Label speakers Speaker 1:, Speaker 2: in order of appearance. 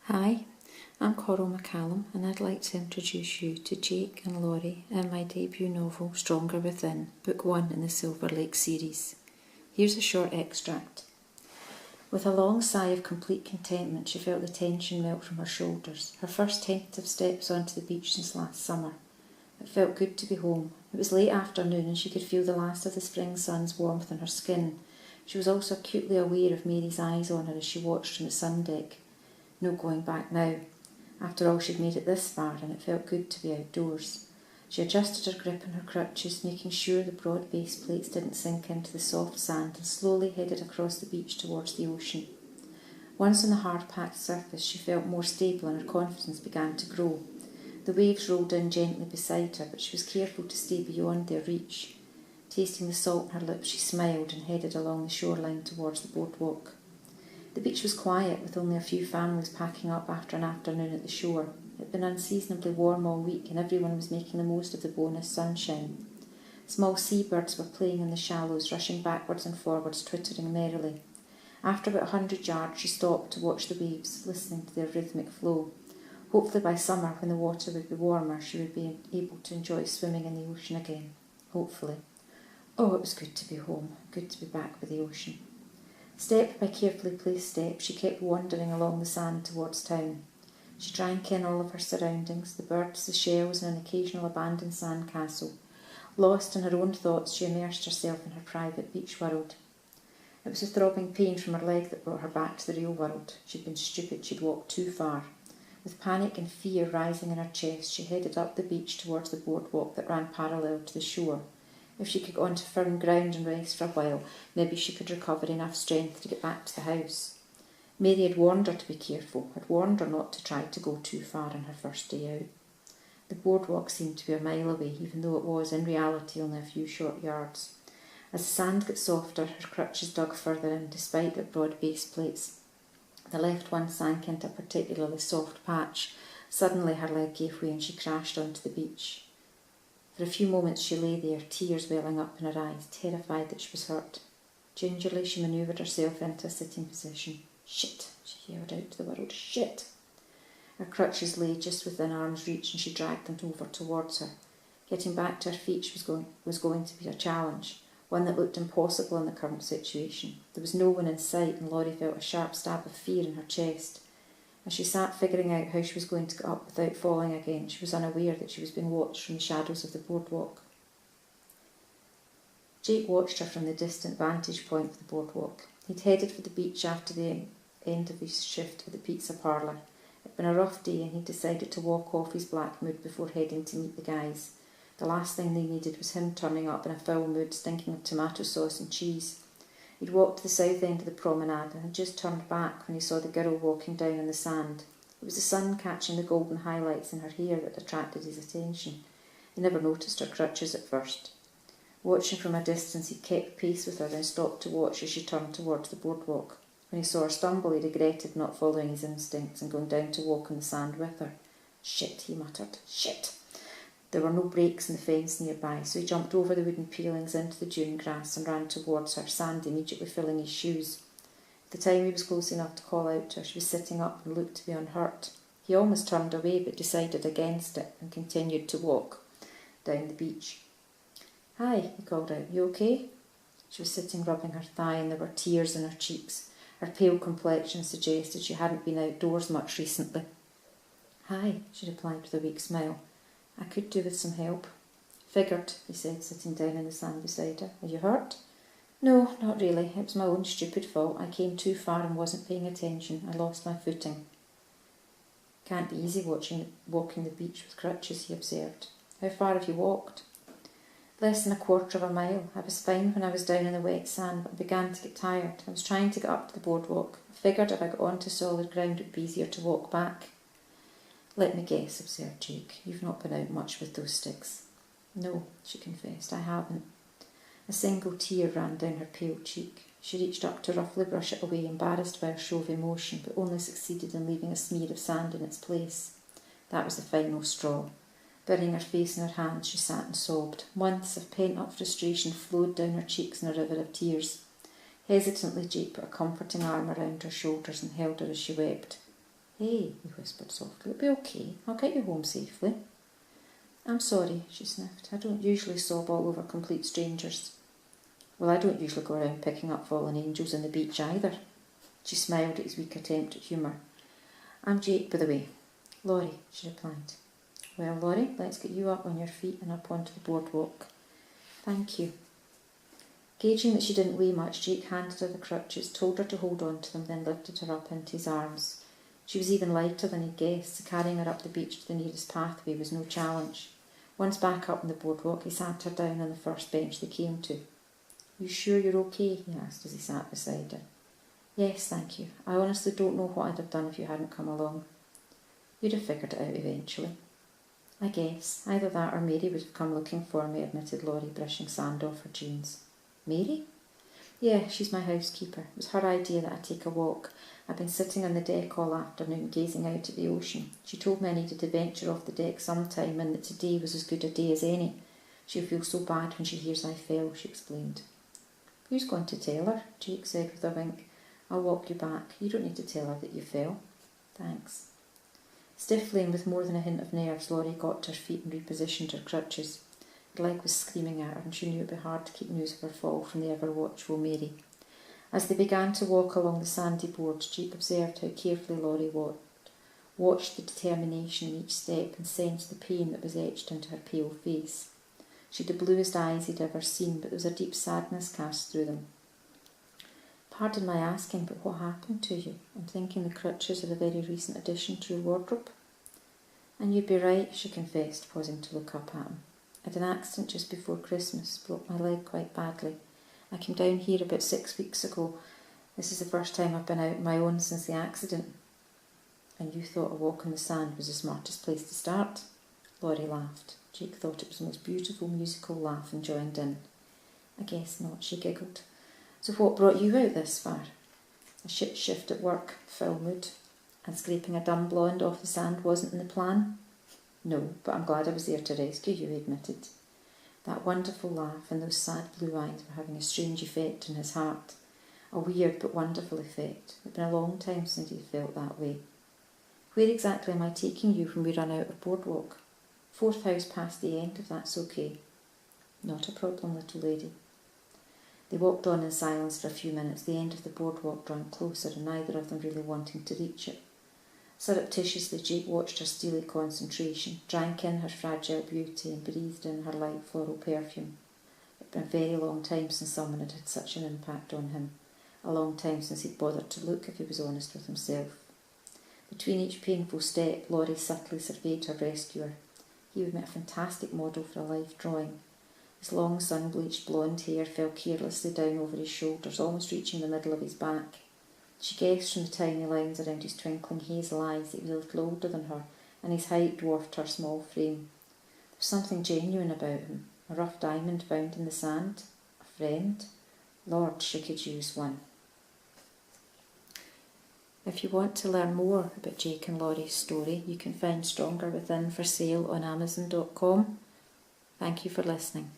Speaker 1: Hi, I'm Coral McCallum and I'd like to introduce you to Jake and Laurie in my debut novel Stronger Within, Book 1 in the Silver Lake series. Here's a short extract. With a long sigh of complete contentment, she felt the tension melt from her shoulders, her first tentative steps onto the beach since last summer. It felt good to be home. It was late afternoon and she could feel the last of the spring sun's warmth on her skin. She was also acutely aware of Mary's eyes on her as she watched from the sun deck. No going back now. After all, she'd made it this far and it felt good to be outdoors. She adjusted her grip on her crutches, making sure the broad base plates didn't sink into the soft sand, and slowly headed across the beach towards the ocean. Once on the hard-packed surface, she felt more stable and her confidence began to grow. The waves rolled in gently beside her, but she was careful to stay beyond their reach. Tasting the salt in her lips, she smiled and headed along the shoreline towards the boardwalk. The beach was quiet, with only a few families packing up after an afternoon at the shore. It had been unseasonably warm all week and everyone was making the most of the bonus sunshine. Small seabirds were playing in the shallows, rushing backwards and forwards, twittering merrily. After about 100 yards, she stopped to watch the waves, listening to their rhythmic flow. Hopefully by summer, when the water would be warmer, she would be able to enjoy swimming in the ocean again. Hopefully. Oh, it was good to be home, good to be back with the ocean. Step by carefully placed steps, she kept wandering along the sand towards town. She drank in all of her surroundings, the birds, the shells, and an occasional abandoned sandcastle. Lost in her own thoughts, she immersed herself in her private beach world. It was a throbbing pain from her leg that brought her back to the real world. She'd been stupid, she'd walked too far. With panic and fear rising in her chest, she headed up the beach towards the boardwalk that ran parallel to the shore. If she could go onto firm ground and rest for a while, maybe she could recover enough strength to get back to the house. Mary had warned her to be careful, had warned her not to try to go too far on her first day out. The boardwalk seemed to be a mile away, even though it was, in reality, only a few short yards. As the sand got softer, her crutches dug further in, despite their broad base plates. The left one sank into a particularly soft patch. Suddenly her leg gave way and she crashed onto the beach. For a few moments she lay there, tears welling up in her eyes, terrified that she was hurt. Gingerly she manoeuvred herself into a sitting position. Shit, she yelled out to the world. Shit! Her crutches lay just within arm's reach and she dragged them over towards her. Getting back to her feet was going to be a challenge, one that looked impossible in the current situation. There was no one in sight and Laurie felt a sharp stab of fear in her chest. As she sat figuring out how she was going to get up without falling again, she was unaware that she was being watched from the shadows of the boardwalk. Jake watched her from the distant vantage point of the boardwalk. He'd headed for the beach after the end of his shift at the pizza parlour. It had been a rough day and he'd decided to walk off his black mood before heading to meet the guys. The last thing they needed was him turning up in a foul mood, stinking of tomato sauce and cheese. He'd walked to the south end of the promenade and had just turned back when he saw the girl walking down on the sand. It was the sun catching the golden highlights in her hair that attracted his attention. He never noticed her crutches at first. Watching from a distance, he kept pace with her, then stopped to watch as she turned towards the boardwalk. When he saw her stumble, he regretted not following his instincts and going down to walk on the sand with her. Shit, he muttered. Shit! There were no breaks in the fence nearby, so he jumped over the wooden palings into the dune grass and ran towards her, sand immediately filling his shoes. At the time he was close enough to call out to her, she was sitting up and looked to be unhurt. He almost turned away but decided against it and continued to walk down the beach. Hi, he called out. You okay? She was sitting rubbing her thigh and there were tears in her cheeks. Her pale complexion suggested she hadn't been outdoors much recently. Hi, she replied with a weak smile. I could do with some help. Figured, he said, sitting down in the sand beside her. Are you hurt? No, not really. It was my own stupid fault. I came too far and wasn't paying attention. I lost my footing. Can't be easy walking the beach with crutches, he observed. How far have you walked? Less than a quarter of a mile. I was fine when I was down in the wet sand, but I began to get tired. I was trying to get up to the boardwalk. I figured if I got onto solid ground it would be easier to walk back. Let me guess, observed Jake. You've not been out much with those sticks. No, she confessed, I haven't. A single tear ran down her pale cheek. She reached up to roughly brush it away, embarrassed by her show of emotion, but only succeeded in leaving a smear of sand in its place. That was the final straw. Burying her face in her hands, she sat and sobbed. Months of pent-up frustration flowed down her cheeks in a river of tears. Hesitantly, Jake put a comforting arm around her shoulders and held her as she wept. Hey, he whispered softly, it'll be okay. I'll get you home safely. I'm sorry, she sniffed. I don't usually sob all over complete strangers. Well, I don't usually go around picking up fallen angels on the beach either. She smiled at his weak attempt at humour. I'm Jake, by the way. Laurie, she replied. Well, Laurie, let's get you up on your feet and up onto the boardwalk. Thank you. Gauging that she didn't weigh much, Jake handed her the crutches, told her to hold on to them, then lifted her up into his arms. She was even lighter than he'd guessed, so carrying her up the beach to the nearest pathway was no challenge. Once back up on the boardwalk, he sat her down on the first bench they came to. You sure you're okay? He asked as he sat beside her. Yes, thank you. I honestly don't know what I'd have done if you hadn't come along. You'd have figured it out eventually. I guess. Either that or Mary would have come looking for me, admitted Laurie, brushing sand off her jeans. Mary? Yeah, she's my housekeeper. It was her idea that I take a walk. I've been sitting on the deck all afternoon, gazing out at the ocean. She told me I needed to venture off the deck sometime and that today was as good a day as any. She'll feel so bad when she hears I fell, she explained. Who's going to tell her? Jake said with a wink. I'll walk you back. You don't need to tell her that you fell. Thanks. Stiffly and with more than a hint of nerves, Laurie got to her feet and repositioned her crutches. Her leg was screaming at her, and she knew it would be hard to keep news of her fall from the ever-watchful Mary. As they began to walk along the sandy boards, Jake observed how carefully Laurie watched the determination in each step and sensed the pain that was etched into her pale face. She had the bluest eyes he'd ever seen, but there was a deep sadness cast through them. Pardon my asking, but what happened to you? I'm thinking the crutches are a very recent addition to your wardrobe. And you'd be right, she confessed, pausing to look up at him. I had an accident just before Christmas, broke my leg quite badly. I came down here about 6 weeks ago. This is the first time I've been out on my own since the accident. And you thought a walk on the sand was the smartest place to start? Laurie laughed. Jake thought it was the most beautiful musical laugh and joined in. I guess not, she giggled. So what brought you out this far? A shit shift at work, foul mood, and scraping a dumb blonde off the sand wasn't in the plan? No, but I'm glad I was there to rescue you, he admitted. That wonderful laugh and those sad blue eyes were having a strange effect on his heart. A weird but wonderful effect. It had been a long time since he felt that way. Where exactly am I taking you when we run out of boardwalk? 4th house past the end, if that's okay. Not a problem, little lady. They walked on in silence for a few minutes, the end of the boardwalk drawing closer and neither of them really wanting to reach it. Surreptitiously, Jake watched her steely concentration, drank in her fragile beauty and breathed in her light floral perfume. It had been a very long time since someone had had such an impact on him. A long time since he'd bothered to look, if he was honest with himself. Between each painful step, Laurie subtly surveyed her rescuer. He would make a fantastic model for a life drawing. His long sun-bleached blonde hair fell carelessly down over his shoulders, almost reaching the middle of his back. She guessed from the tiny lines around his twinkling hazel eyes that he was a little older than her, and his height dwarfed her small frame. There was something genuine about him, a rough diamond found in the sand. A friend? Lord, she could use one. If you want to learn more about Jake and Laurie's story, you can find Stronger Within for sale on Amazon.com. Thank you for listening.